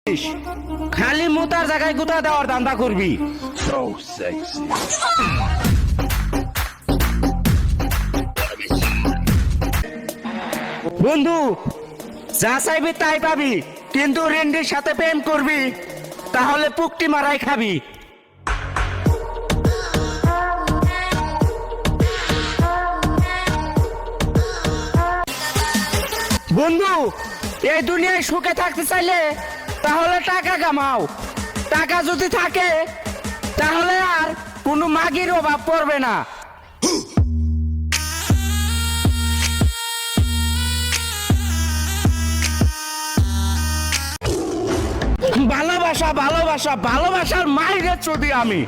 খালি মুতার জায়গায় গুতা দেওয়ার ধান্দা করবি। বন্ধু, যা চাইবি তাই পাবি, কিন্তু রেন্ডির সাথে প্রেম করবি তাহলে পুকটি মারাই খাবি। বন্ধু, এই দুনিয়ায় সুখে থাকতে চাইলে তাহলে টাকা কামাও। টাকা যদি থাকে তাহলে আর কোনো মাগির অভাব পড়বে না। ভালোবাসা ভালোবাসা ভালোবাসার মাইরে যদি আমি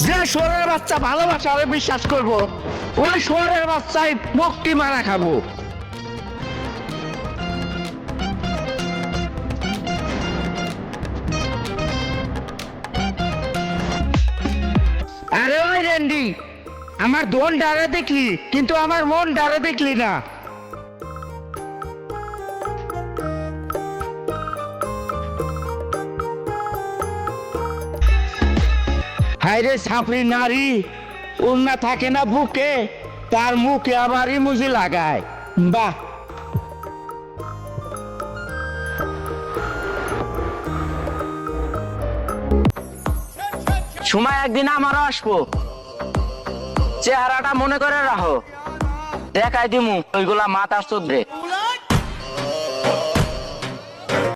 যে শহরের বাচ্চা ভালোবাসারে বিশ্বাস করব, ওই শহরের বাচ্চাই মুক্তি মারা খাবো। আরে ওই রেন্ডি, আমার দোল ডারে দেখলি কিন্তু আমার মন ডারে দেখলি না। হায়রে ছাপড়ি নারী, উন্না থাকে না বুকে, তার মুখে আবার ইমুজি লাগায়। বাহ, সময় একদিন আমারও আসবো, চেহারাটা মনে করে রাখো, দেখাই দিমু ওইগুলা মাথার চোদ্রে।